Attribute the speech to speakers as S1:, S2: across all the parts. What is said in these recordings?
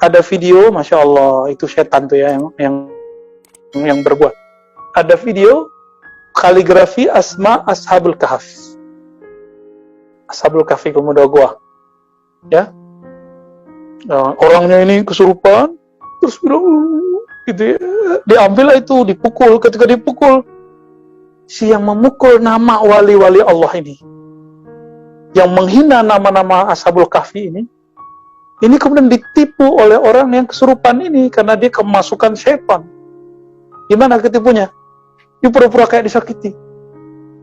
S1: ada video, Masya Allah, itu setan tuh ya yang berbuat. Ada video kaligrafi asma Ashabul Kahf. Ashabul Kahfi pemuda gua. Ya. Nah, orangnya ini kesurupan, terus bilang, gitu ya. Diambil itu, dipukul. Ketika dipukul, si yang memukul nama wali-wali Allah ini, yang menghina nama-nama Ashabul Kahfi ini kemudian ditipu oleh orang yang kesurupan ini karena dia kemasukan setan. Gimana ketipunya? Dia pura-pura kayak disakiti.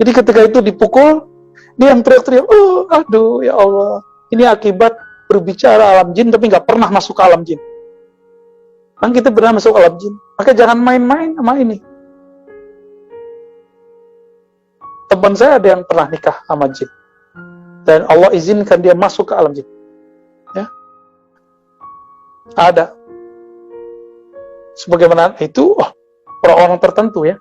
S1: Jadi ketika itu dipukul, dia yang teriak-teriak, oh aduh ya Allah, ini akibat berbicara alam jin tapi nggak pernah masuk ke alam jin. Kan kita pernah masuk ke alam jin, maka jangan main-main sama ini. Teman saya ada yang pernah nikah sama jin, dan Allah izinkan dia masuk ke alam jin. Ya, ada. Sebagaimana itu, orang-orang tertentu ya.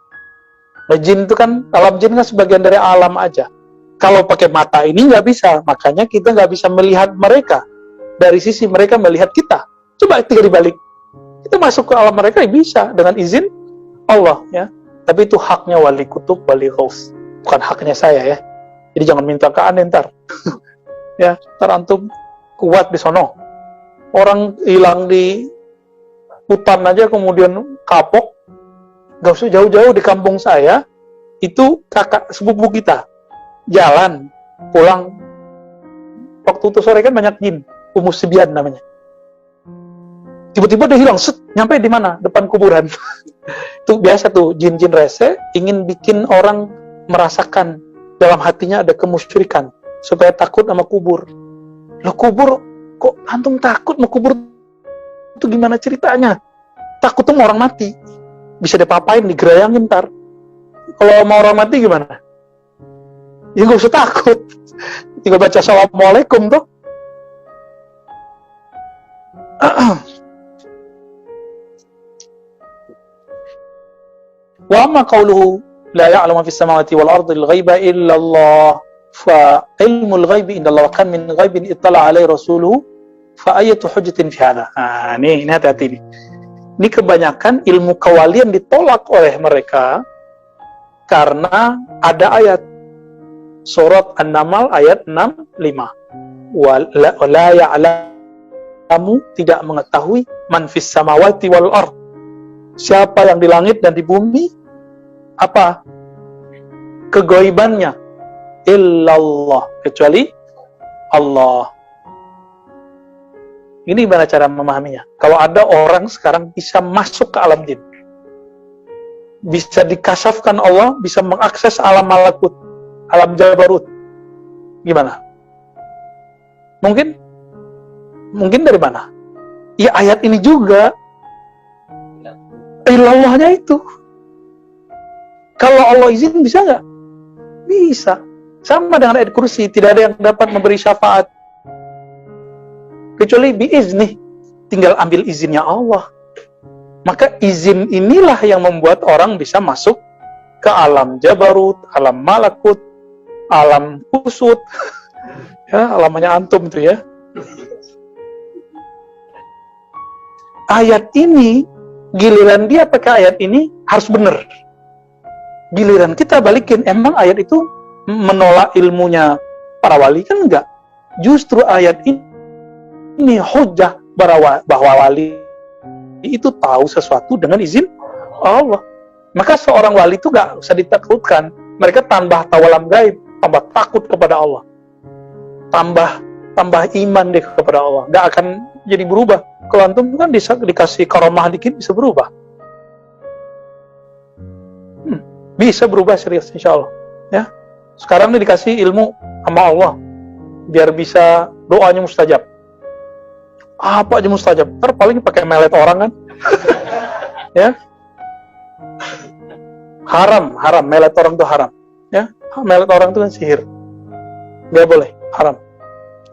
S1: Jin itu kan, alam jin kan sebagian dari alam aja. Kalau pakai mata ini nggak bisa, makanya kita nggak bisa melihat mereka dari sisi mereka melihat kita. Coba tinggal dibalik, kita masuk ke alam mereka ya bisa dengan izin Allah ya. Tapi itu haknya wali kutub, wali ghaus, bukan haknya saya ya. Jadi jangan minta ke aneh ntar. Ya, ntar antum kuat di sono. Orang hilang di hutan aja kemudian kapok. Gak usah jauh-jauh, di kampung saya itu kakak sepupu kita jalan pulang waktu itu sore kan banyak jin, Umus Sibian namanya. Tiba-tiba dia hilang, set, nyampe di mana? Depan kuburan. Itu biasa tuh jin-jin rese ingin bikin orang merasakan dalam hatinya ada kemusyrikan supaya takut sama kubur. Loh kubur, kok antum takut sama kubur? Itu gimana ceritanya? Takut tuh orang mati. Bisa dipapain, digerayangin ntar. Kalau mau orang mati gimana? Ya nggak usah takut. Tinggal baca assalamualaikum tuh. Wa amma qawluhu la ya'lamu fis samawati wal ardi al ghaiba illa Allah fa ilmul ghaibi indallah kan min ghaibin ittala alaihi rasuluhu fa ayatu hujjatin fi hadha. Ini hati-hati nih. Ini kebanyakan ilmu kewalian ditolak oleh mereka karena ada ayat surat An-Naml ayat 65. La ya'lamu, tidak mengetahui man fis samawati wal ard, siapa yang di langit dan di bumi, apa kegaibannya, illallah, kecuali Allah. Ini gimana cara memahaminya? Kalau ada orang sekarang bisa masuk ke alam jin, bisa dikasafkan Allah, bisa mengakses alam malakut, alam jabarut, gimana? Mungkin dari mana? Ya ayat ini juga, ilallahnya itu. Kalau Allah izin bisa nggak? Bisa. Sama dengan ayat kursi, tidak ada yang dapat memberi syafaat kecuali biizni, tinggal ambil izinnya Allah. Maka izin inilah yang membuat orang bisa masuk ke alam jabarut, alam malakut, alam kusut, ya alamnya antum itu ya. Ayat ini, giliran dia pakai ayat ini harus benar. Giliran kita balikin, emang ayat itu menolak ilmunya para wali kan enggak? Justru ayat ini hujjah bahwa wali itu tahu sesuatu dengan izin Allah. Maka seorang wali itu gak usah ditakutkan. Mereka tambah tahu alam gaib, tambah takut kepada Allah, tambah iman deh kepada Allah. Gak akan jadi berubah. Kalau antum kan dikasih karomah dikit bisa berubah. Bisa berubah serius insya Allah. Ya. Sekarang ini dikasih ilmu sama Allah biar bisa doanya mustajab. Apa aja mustajab? Ntar paling pakai melet orang kan? Ya. Haram, melet orang itu haram. Ya, melet orang itu kan sihir. Nggak boleh, haram.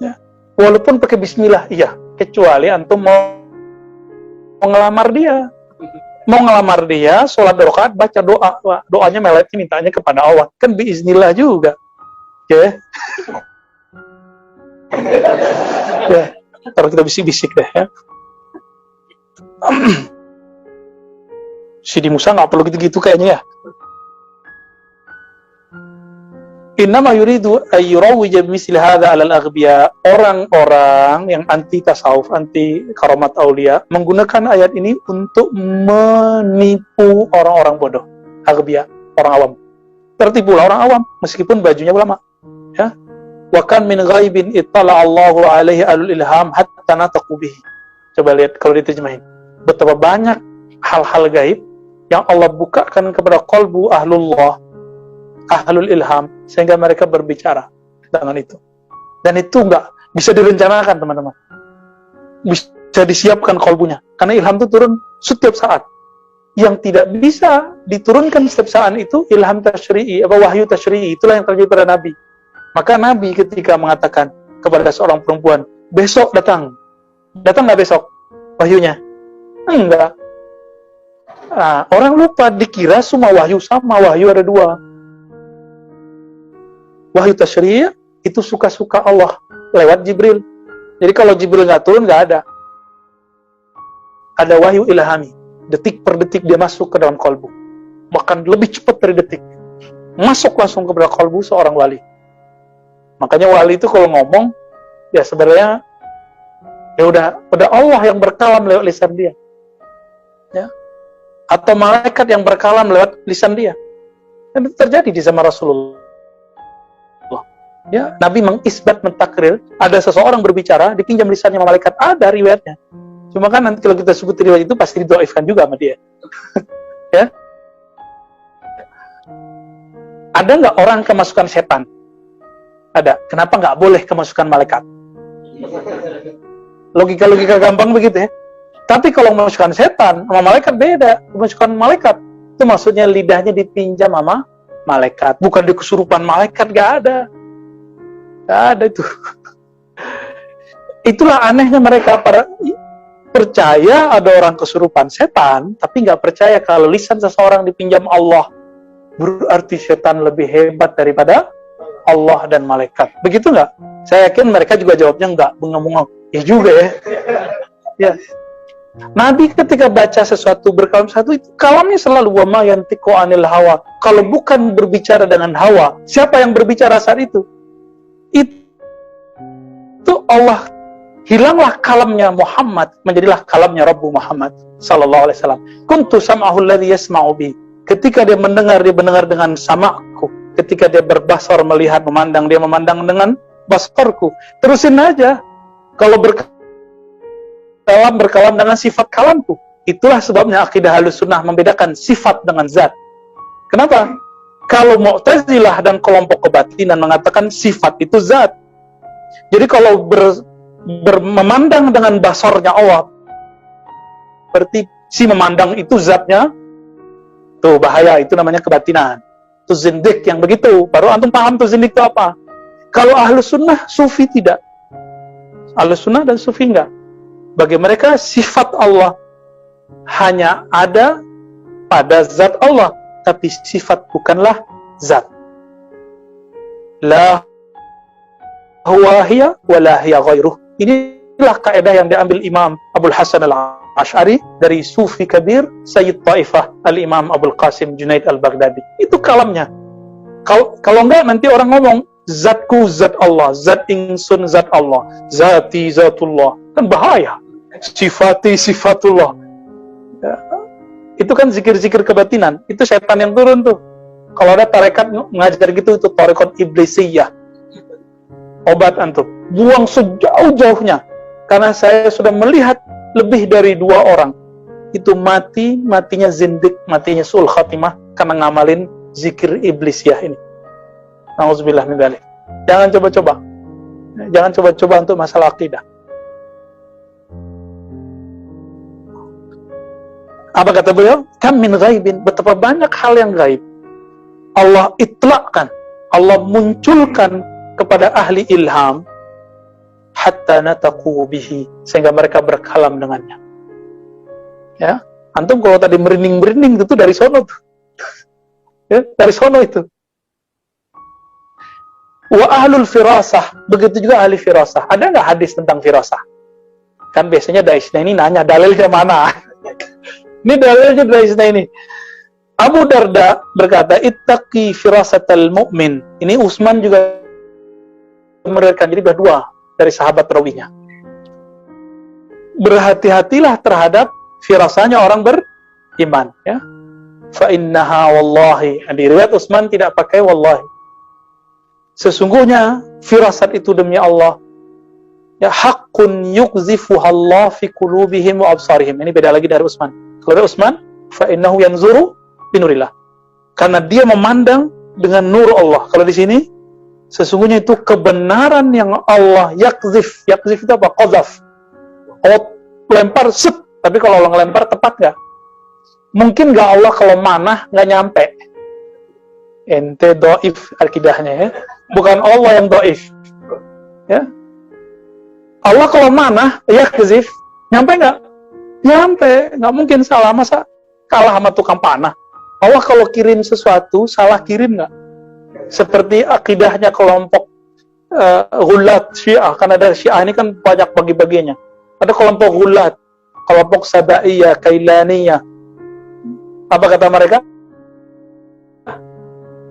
S1: Ya. Walaupun pakai bismillah, iya. Kecuali antum mau ngelamar dia. Mau ngelamar dia, sholat 2 rakaat, baca doa. Doanya meletnya mintanya kepada Allah. Kan biiznillah juga. Ya. Ya. Ntar kita bisik-bisik deh ya. Sidi Musa nggak perlu gitu-gitu kayaknya ya. Innama yuridu ayyurawwija misli hadza 'alal aghbiya. Orang-orang yang anti tasawuf, anti karamat aulia menggunakan ayat ini untuk menipu orang-orang bodoh. Aghbiya, orang awam. Tertipulah orang awam meskipun bajunya ulama. Ya. Wa kan min ghaibin ittala Allahu 'alaihi alul ilham hatta nataqu bihi. Coba lihat kalau diterjemahin. Betapa banyak hal-hal gaib yang Allah bukakan kepada qalbu ahlul ilham, sehingga mereka berbicara dengan itu. Dan itu enggak bisa direncanakan, teman-teman. Bisa disiapkan qalbunya. Karena ilham itu turun setiap saat. Yang tidak bisa diturunkan setiap saat itu ilham tasyri'i, wahyu tasyri'i. Itulah yang terjadi pada Nabi. Maka Nabi ketika mengatakan kepada seorang perempuan, besok datang. Datang nggak besok wahyunya? Enggak. Nah, orang lupa, dikira semua wahyu sama. Wahyu ada dua. Wahyu tasyri' itu suka-suka Allah lewat Jibril. Jadi kalau Jibril nggak turun, nggak ada. Ada wahyu ilhami. Detik per detik dia masuk ke dalam kalbu. Bahkan lebih cepat dari detik. Masuk langsung ke dalam kalbu seorang wali. Makanya wali itu kalau ngomong, ya sebenarnya ya udah Allah yang berkalam lewat lisan dia. Ya. Atau malaikat yang berkalam lewat lisan dia. Dan itu terjadi di zaman Rasulullah. Ya, Nabi mengisbat, mentakrir, ada seseorang berbicara, dipinjam lisannya sama malaikat, ada riwayatnya. Cuma kan nanti kalau kita sebut riwayat itu pasti didoifkan juga sama dia. Ya. Ada nggak orang kemasukan setan? Ada. Kenapa nggak boleh kemasukan malaikat? Logika-logika gampang begitu ya. Tapi kalau kemasukan setan sama malaikat beda. Kemasukan malaikat itu maksudnya lidahnya dipinjam sama malaikat, bukan di kesurupan malaikat, nggak ada. Nggak ada itu. Itulah anehnya mereka, para percaya ada orang kesurupan setan, tapi nggak percaya kalau lisan seseorang dipinjam Allah. Berarti setan lebih hebat daripada Allah dan malaikat. Begitu nggak? Saya yakin mereka juga jawabnya nggak, bengong-bengong. Ya juga ya. Ya. Nabi ketika baca sesuatu, berkalam satu, itu kalamnya selalu wa ma yantiqu anil hawa. Kalau bukan berbicara dengan hawa, siapa yang berbicara saat itu? Itu Allah. Hilanglah kalamnya Muhammad, menjadilah kalamnya Rabbu Muhammad sallallahu alaihi wasallam. Kuntu sam'ahu alladhi yasma'u bi. Ketika dia mendengar dengan sama'ku. Ketika dia berbasar, melihat, memandang, dia memandang dengan basarku. Terusin aja. Kalau berkalam dengan sifat kalamku. Itulah sebabnya akidah Ahlussunnah membedakan sifat dengan zat. Kenapa? Kalau Mu'tazilah dan kelompok kebatinan mengatakan sifat itu zat. Jadi kalau memandang dengan basarnya Allah, berarti si memandang itu zatnya, tuh bahaya, itu namanya kebatinan. Itu zindik yang begitu. Baru antum paham tuh zindik itu apa. Kalau Ahlussunnah, Sufi tidak. Ahlussunnah dan Sufi enggak. Bagi mereka sifat Allah hanya ada pada zat Allah, tapi sifat bukanlah zat. La huwa hiya wa la hiya ghairuh. Inilah kaidah yang diambil Imam Abul Hasan Al-Asy'ari dari Sufi Kabir Sayyid Taifah Al-Imam Abul Qasim Junaid Al-Baghdadi. Itu kalamnya. Kalau enggak nanti orang ngomong zatku zat Allah, zat ingsun zat Allah, zati zatullah. Kan bahaya. Sifati sifatullah. Ya. Itu kan zikir-zikir kebatinan. Itu setan yang turun tuh. Kalau ada tarekat ngajar gitu, itu tarekat iblisiyah. Obat antum. Buang sejauh-jauhnya. Karena saya sudah melihat lebih dari 2 orang. Itu matinya zindik, matinya sul khatimah karena ngamalin zikir iblisiyah ini. Nauzubillah min dzalik. Jangan coba-coba. Jangan coba-coba untuk masalah akidah. Apa kata beliau? Kam min ghaibin, betapa banyak hal yang gaib. Allah itlaqkan, Allah munculkan kepada ahli ilham hatta nataqu bihi, sehingga mereka berkalam dengannya. Ya, antum kalau tadi merinding-merinding itu dari sono tuh. Ya, dari sono itu. Wa ahlul firasah, begitu juga ahli firasah. Ada nggak hadis tentang firasah? Kan biasanya daisnya ini nanya dalilnya mana? Ini dalilnya dari sini ini. Abu Darda berkata, ittaqi firasatal mu'min. Ini Utsman juga meriwayatkan, jadi berdua dari sahabat rawinya. Berhati-hatilah terhadap firasanya orang beriman, ya. Fa innaha wallahi. Di riwayat Utsman tidak pakai wallahi. Sesungguhnya firasat itu demi Allah, ya, haqqun yuqzifuha Allah fi qulubihim wa absarihim. Ini beda lagi dari Utsman. Kalau Utsman, fa innahu yanzuru binurillah. Karena dia memandang dengan nur Allah. Kalau di sini, sesungguhnya itu kebenaran yang Allah yakzif. Yakzif itu apa? Qazaf. Allah lempar, set. Tapi kalau Allah ngelempar, tepat nggak? Mungkin nggak Allah kalau manah nggak nyampe. Ente doif akidahnya, ya. Bukan Allah yang doif. Ya. Allah kalau manah, yakzif, nyampe nggak? Nyampe. Nggak mungkin salah. Masa kalah sama tukang panah? Allah kalau kirim sesuatu, salah kirim nggak? Seperti akidahnya kelompok Ghulat Syiah. Kan ada Syiah ini kan banyak bagi-baginya. Ada kelompok Ghulat, kelompok Sabaiyah, Kailaniyah. Apa kata mereka?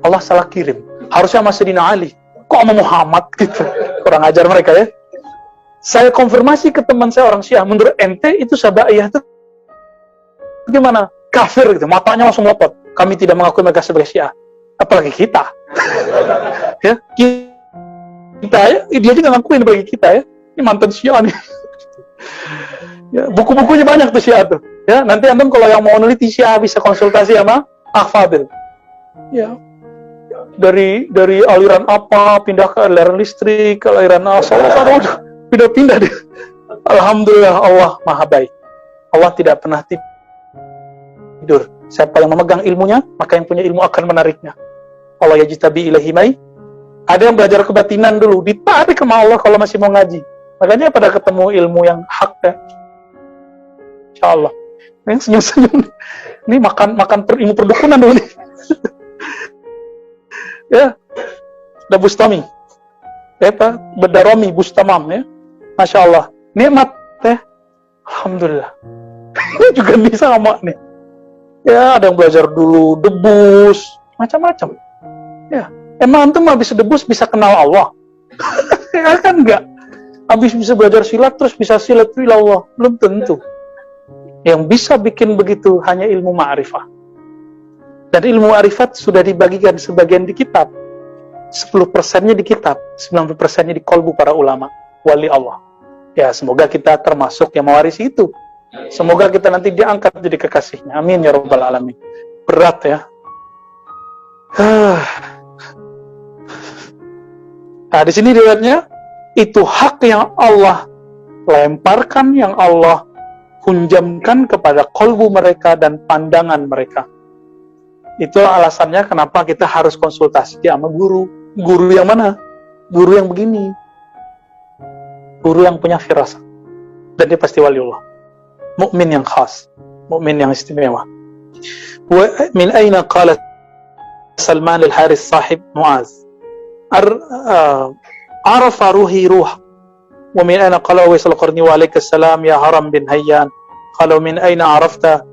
S1: Allah salah kirim. Harusnya sama Sayyidina Ali. Kok sama Muhammad gitu? Kurang ajar mereka, ya. Saya konfirmasi ke teman saya orang Syiah. Menurut ente itu Sabaiyah itu gimana? Kafir gitu. Matanya langsung melotot. Kami tidak mengakui mereka sebagai Syiah. Apalagi kita. Ya, kita ya, dia juga ngakuin bagi kita, ya. Ini mantan Syiah nih. Ya, buku-bukunya banyak tuh Syiah tuh. Ya, nanti antum kalau yang mau neliti Syiah bisa konsultasi sama Fadil. Ya. Dari aliran apa pindah ke aliran listrik, ke aliran asal, pindah-pindah deh. Alhamdulillah, Allah Maha baik. Allah tidak pernah tidur. Siapa yang memegang ilmunya, maka yang punya ilmu akan menariknya. Allah yajtabi ilahi mai. Ada yang belajar kebatinan dulu, ditarik sama Allah kalau masih mau ngaji. Makanya pada ketemu ilmu yang hak, ya. Insyaallah. Ini senyum-senyum. Ini makan ilmu perdukunan dulu nih. Ya. Ada Bustami. Ya, Pak, Bedaromi Bustamam, ya. Masya Allah. Nikmat, ya. Alhamdulillah. Ini juga bisa sama nih. Ya, ada yang belajar dulu debus, macam-macam. Ya, emang antum habis debus bisa kenal Allah? Ya kan enggak. Habis bisa belajar silat terus bisa silat ila Allah, belum tentu. Yang bisa bikin begitu hanya ilmu ma'rifah. Dan ilmu ma'rifat sudah dibagikan sebagian di kitab. 10%-nya di kitab, 90%-nya di kolbu para ulama, wali Allah. Ya, semoga kita termasuk yang mewarisi itu. Semoga kita nanti diangkat jadi kekasihnya. Amin ya rabbal alamin. Berat, ya. Nah, di sini riwayatnya itu hak yang Allah lemparkan, yang Allah hunjamkan kepada kolbu mereka dan pandangan mereka. Itu alasannya kenapa kita harus konsultasi sama guru. Guru yang mana? Guru yang begini. Guru yang punya firasat. Dan dia pasti waliullah. Mukmin yang khas, mukmin yang istimewa. Wa min aina qala Salman al-Haris sahib Muaz arafa ruhi ruh. Wa min aina qala Uwais al-Qarni wa alaikas salam ya Haram bin Hayyan. Qala min aina arafta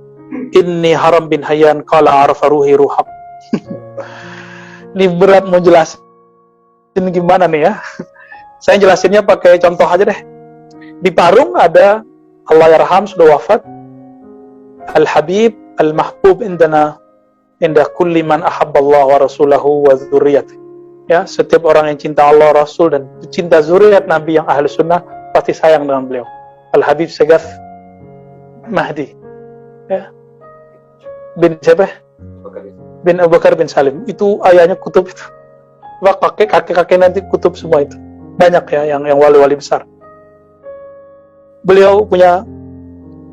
S1: inni Haram bin Hayyan. Qala arafa ruhi ruhak. Ini berat mau jelasin gimana nih, ya. Saya jelasinnya pakai contoh aja deh. Di Parung ada Allah yarham, sudah wafat, Al-Habib, Al-Mahbub indana, indah kulli man ahabballah wa rasulahu wa dzurriyyati. Ya, setiap orang yang cinta Allah, Rasul, dan cinta zuriat Nabi yang ahli sunnah, pasti sayang dengan beliau. Al-Habib Segaf Mahdi. Ya. Bin siapa? Bin Abu Bakar bin Salim. Itu ayahnya kutub itu. Kakek-kakek nanti kutub semua itu. Banyak, ya, yang wali-wali besar. Beliau punya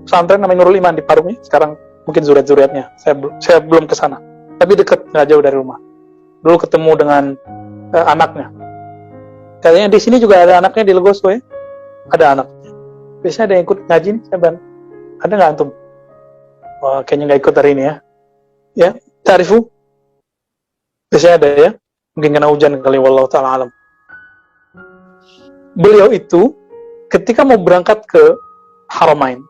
S1: pesantren namanya Nurul Iman di Parung, sekarang mungkin zuriat-zuriatnya. Saya belum ke sana, tapi dekat, nggak jauh dari rumah. Dulu ketemu dengan anaknya. Katanya di sini juga ada anaknya di Legoso, ya. Ada anaknya. Biasanya ada yang ikut ngaji nih, saya bantu. Ada nggak antum? Wah, kayaknya nggak ikut hari ini, ya. Ya, ta'rifu? Biasanya ada, ya. Mungkin kena hujan kali, wallahu ta'ala alam. Beliau itu ketika mau berangkat ke Haramain,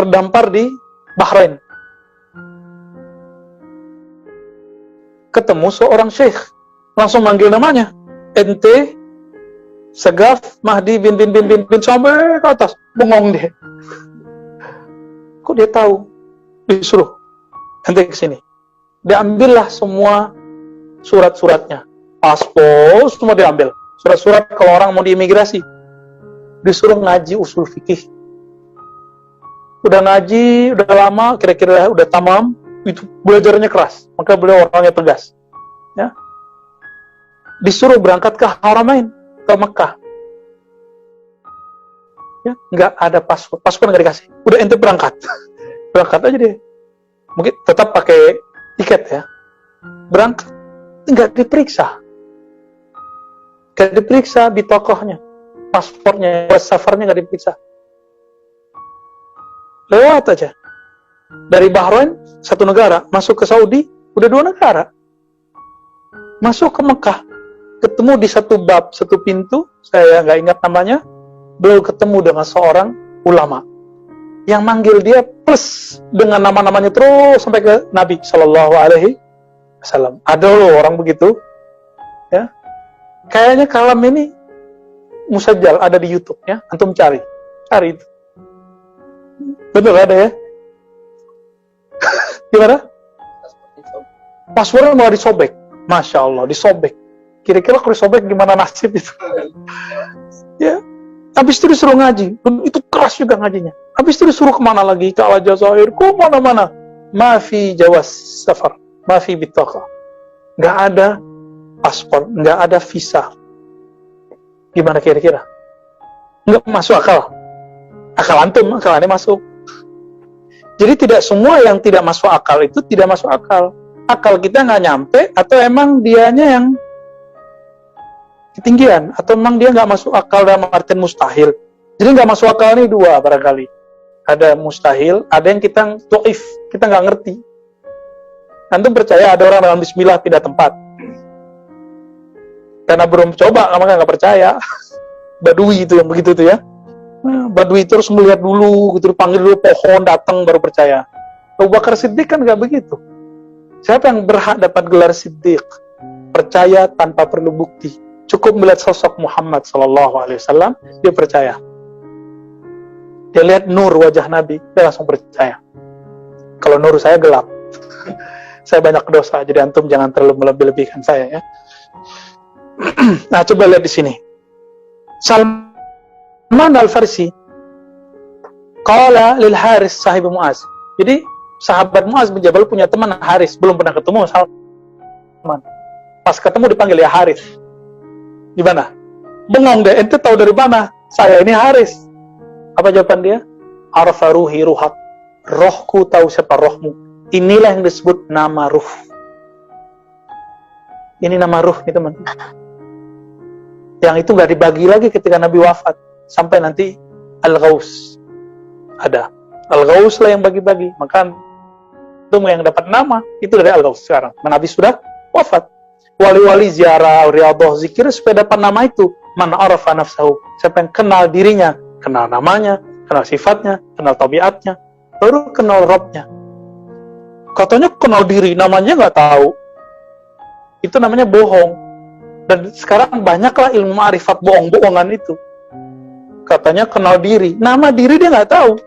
S1: terdampar di Bahrain. Ketemu seorang syekh, langsung manggil namanya, ente Segaf Mahdi bin sampai ke atas, bengong dia. Kok dia tahu? Disuruh, ente kesini. Diambillah semua surat-suratnya, paspor semua diambil. Surat-surat kalau orang mau diimigrasi, disuruh ngaji usul fikih. Udah ngaji, udah lama, kira-kira udah tamam, itu belajarnya keras, maka beliau orangnya tegas. Ya, disuruh berangkat ke Haramain, ke Mekah. Ya, nggak ada paspor nggak dikasih. Udah ente berangkat, berangkat aja deh. Mungkin tetap pakai tiket ya. Berangkat, nggak diperiksa, di tokohnya, paspornya, safarnya nggak diperiksa. Lewat aja. Dari Bahrain, satu negara, masuk ke Saudi, udah 2 negara. Masuk ke Mekah, ketemu di satu bab, satu pintu, saya nggak ingat namanya, beliau ketemu dengan seorang ulama yang manggil dia plus dengan nama-namanya terus sampai ke Nabi Shallallahu Alaihi Wasallam. Ada loh orang begitu, ya. Kayaknya kalam ini musajjal, ada di YouTube ya, antum cari itu. Betul ada ya? Gimana? Passwordnya malah disobek. Masya Allah, disobek. Kira-kira kalau disobek gimana nasib itu? Ya. Habis itu disuruh ngaji. Itu keras juga ngajinya. Habis itu disuruh kemana lagi? Ke Al-Jazair. Ke mana-mana. Mafi jawas safar. Mafi bitaka. Nggak ada paspor. Nggak ada visa. Gimana kira-kira? Nggak masuk akal. Akal antum, akal aneh masuk. Jadi tidak semua yang tidak masuk akal itu tidak masuk akal. Akal kita nggak nyampe, atau emang dianya yang ketinggian, atau memang dia nggak masuk akal dalam artian mustahil. Jadi nggak masuk akal ini 2 barangkali. Ada mustahil, ada yang kita dhaif, kita nggak ngerti. Antum percaya ada orang dalam bismillah pindah tempat? Karena belum coba, maka nggak percaya. Badui itu yang begitu tuh ya. Badui terus melihat dulu, gitu, dipanggil dulu pohon, datang baru percaya. Abu Bakar Siddiq kan nggak begitu. Siapa yang berhak dapat gelar Siddiq? Percaya tanpa perlu bukti. Cukup melihat sosok Muhammad SAW, dia percaya. Dia lihat nur wajah Nabi, dia langsung percaya. Kalau nur saya gelap, saya banyak dosa, jadi antum jangan terlalu melebih-lebihkan saya ya. Nah, coba lihat di sini. Salman Al-Farsi qala lil Haris sahib Muaz. Jadi sahabat Muaz bin Jabal punya teman Haris, belum pernah ketemu Salman. Pas ketemu dipanggil ya Haris. Gimana? Bengong deh, ente tahu dari mana? Saya ini Haris. Apa jawaban dia? Arfa ruhi ruhak. Rohku tahu siapa rohmu. Inilah yang disebut nama ruh. Ini nama ruh nih teman. Yang itu nggak dibagi lagi ketika Nabi wafat. Sampai nanti Al-Ghaus ada. Al-Ghaus lah yang bagi-bagi. Maka itu yang dapat nama itu dari Al-Ghaus sekarang. Nabi sudah wafat. Wali-wali ziarah, riyadhah, zikir supaya dapat nama itu. Man arafa nafsahu. Siapa yang kenal dirinya, kenal namanya, kenal sifatnya, kenal tabiatnya, baru kenal Rabbnya. Katanya kenal diri, namanya nggak tahu. Itu namanya bohong. Dan sekarang banyaklah ilmu ma'rifat bohong-bohongan itu. Katanya kenal diri, nama diri dia nggak tahu.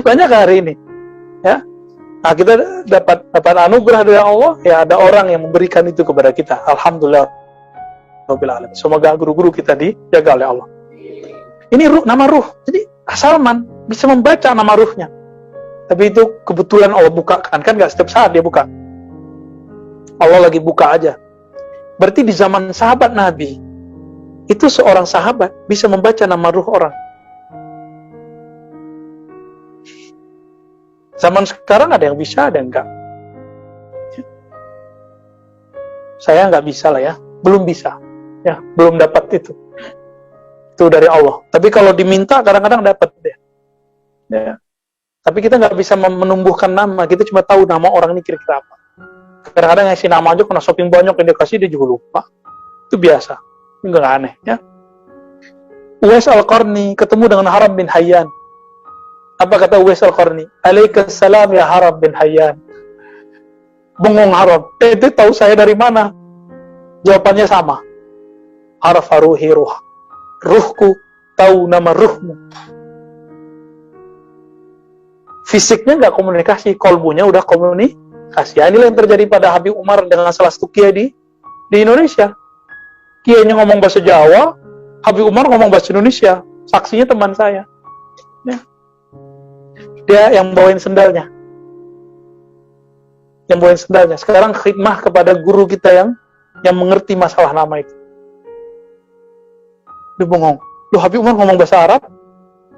S1: Banyak hari ini, ya. Nah, kita dapat anugerah dari Allah, ya ada orang yang memberikan itu kepada kita. Alhamdulillah. Semoga guru-guru kita dijaga oleh Allah. Ini ruh, nama ruh. Jadi Salman bisa membaca nama ruhnya. Tapi itu kebetulan Allah bukakan, kan nggak setiap saat dia buka. Allah lagi buka aja. Berarti di zaman sahabat Nabi, itu seorang sahabat bisa membaca nama ruh orang. Zaman sekarang ada yang bisa, ada yang enggak. Saya nggak bisa lah ya, belum bisa. Ya, belum dapat itu. Itu dari Allah. Tapi kalau diminta kadang-kadang dapat deh. Ya. Tapi kita nggak bisa menumbuhkan nama, kita cuma tahu nama orang ini kira-kira apa. Kadang-kadang ngasih nama aja kena shopping banyak yang dia kasih, dia juga lupa. Itu biasa, itu nggak aneh ya. Uwais Al-Qarni ketemu dengan Haram bin Hayyan. Apa kata Uwais Al-Qarni? Alaikassalam ya Harab bin Hayyan. Bengong Harab. Itu tahu saya dari mana? Jawabannya sama. Arafa ruhi ruh. Ruhku tahu nama ruhmu. Fisiknya nggak komunikasi, kolbunya udah komunikasi. Inilah yang terjadi pada Habib Umar dengan salah satu kiai di Indonesia. Kiainya ngomong bahasa Jawa, Habib Umar ngomong bahasa Indonesia. Saksinya teman saya. Ya. Dia yang bawain sendalnya. Sekarang khidmah kepada guru kita yang mengerti masalah nama itu. Dia bengong. Loh, Habib Umar ngomong bahasa Arab,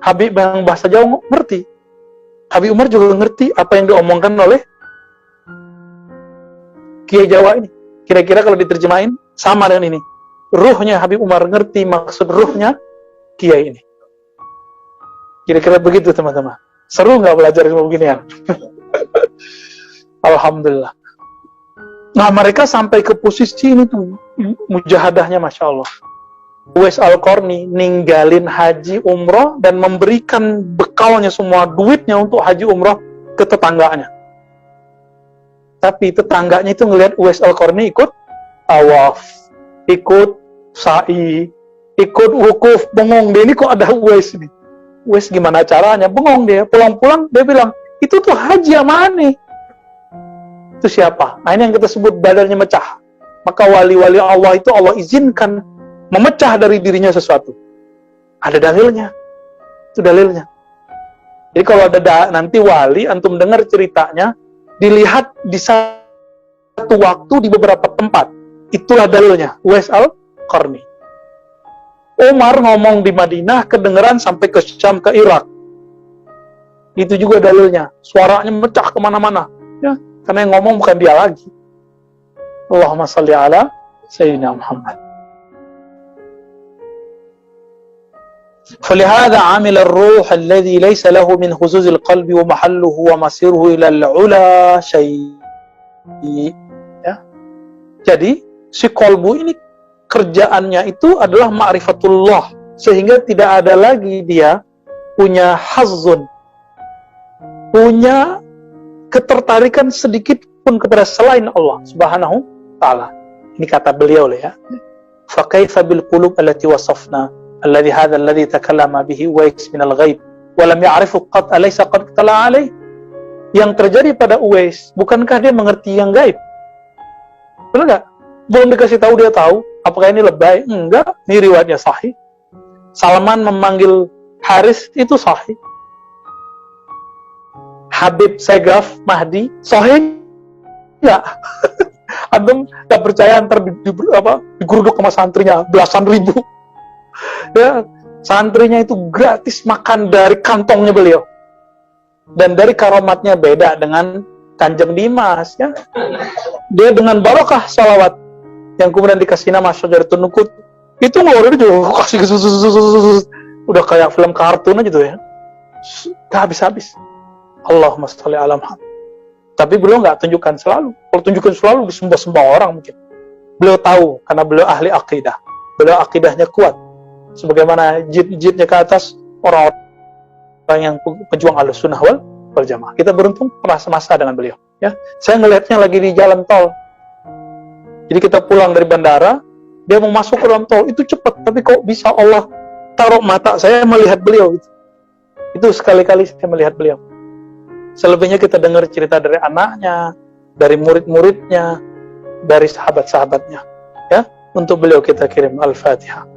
S1: Habib yang bahasa Jawa ngerti. Habib Umar juga ngerti apa yang diomongkan oleh Kiai Jawa ini. Kira-kira kalau diterjemahin sama dengan ini. Ruhnya Habib Umar ngerti maksud ruhnya Kiai ini. Kira-kira begitu teman-teman. Seru nggak belajar ilmu beginian? Alhamdulillah. Nah, mereka sampai ke posisi ini tuh mujahadahnya Masya Allah. Uwais Al-Qarni ninggalin haji umroh dan memberikan bekalnya semua duitnya untuk haji umroh ke tetangganya. Tapi tetangganya itu ngelihat Uwais Al-Qarni ikut tawaf, ikut sa'i, ikut wukuf, bengong dia, ini kok ada Uwais ini. Uwais gimana caranya? Bengong dia, pulang-pulang dia bilang, itu tuh haji sama aneh. Itu siapa? Nah, ini yang kita sebut badannya mecah. Maka wali-wali Allah itu Allah izinkan memecah dari dirinya sesuatu. Ada dalilnya. Itu dalilnya. Jadi kalau ada nanti wali, antum dengar ceritanya, dilihat di satu waktu di beberapa tempat. Itulah dalilnya. Uwais Al-Qarni. Umar ngomong di Madinah, kedengeran sampai ke Syam, ke Irak. Itu juga dalilnya. Suaranya mecah kemana-mana. Ya, karena yang ngomong bukan dia lagi. Allahumma salli ala Sayyidina Muhammad. فلهذا عمل الروح الذي ليس له من خزوز القلب ومحله ومصيره إلى العلا شيء. Ya. Jadi si kolbu ini kerjaannya itu adalah ma'rifatullah, sehingga tidak ada lagi dia punya hazzun, punya ketertarikan sedikit pun kepada selain Allah Subhanahu ta'ala. Ini kata beliau ya. Fa kaifa bil qulub allati wasafna alladhi hadha alladhi takallama bihi Uwais min al-ghaib wa lam ya'rifu qad alaysa qad tala alayh. Yang terjadi pada Uwais, bukankah dia mengerti yang gaib? Benar enggak? Belum dikasih tahu dia tahu. Apakah ini lebay? Enggak, ini riwayatnya sahih. Salman memanggil Haris itu sahih. Habib Segaf Mahdi sahih enggak? Antum enggak percaya ntar digeruduk sama santrinya belasan ribu. Ya, santrinya itu gratis makan dari kantongnya beliau. Dan dari karamatnya beda dengan Kanjeng Dimas ya. Dia dengan barokah salawat yang kemudian dikasih nama Syajaratun Nuqut, itu ngeluarin juga kasih udah kayak film kartun aja tuh ya, gak habis-habis. Allahumma sholli ala Muhammad. Tapi beliau nggak tunjukkan selalu. Kalau tunjukkan selalu disembah-sembah orang mungkin. Beliau tahu karena beliau ahli akidah. Beliau akidahnya kuat. Sebagaimana jid-jidnya ke atas orang-orang yang pejuang Ahlussunnah wal Jamaah. Kita beruntung pernah semasa dengan beliau. Ya, saya ngelihatnya lagi di jalan tol. Jadi kita pulang dari bandara, dia mau masuk ke dalam tol, itu cepat, tapi kok bisa Allah taruh mata saya melihat beliau gitu. Itu sekali-kali saya melihat beliau. Selebihnya kita dengar cerita dari anaknya, dari murid-muridnya, dari sahabat-sahabatnya. Ya, untuk beliau kita kirim Al-Fatihah.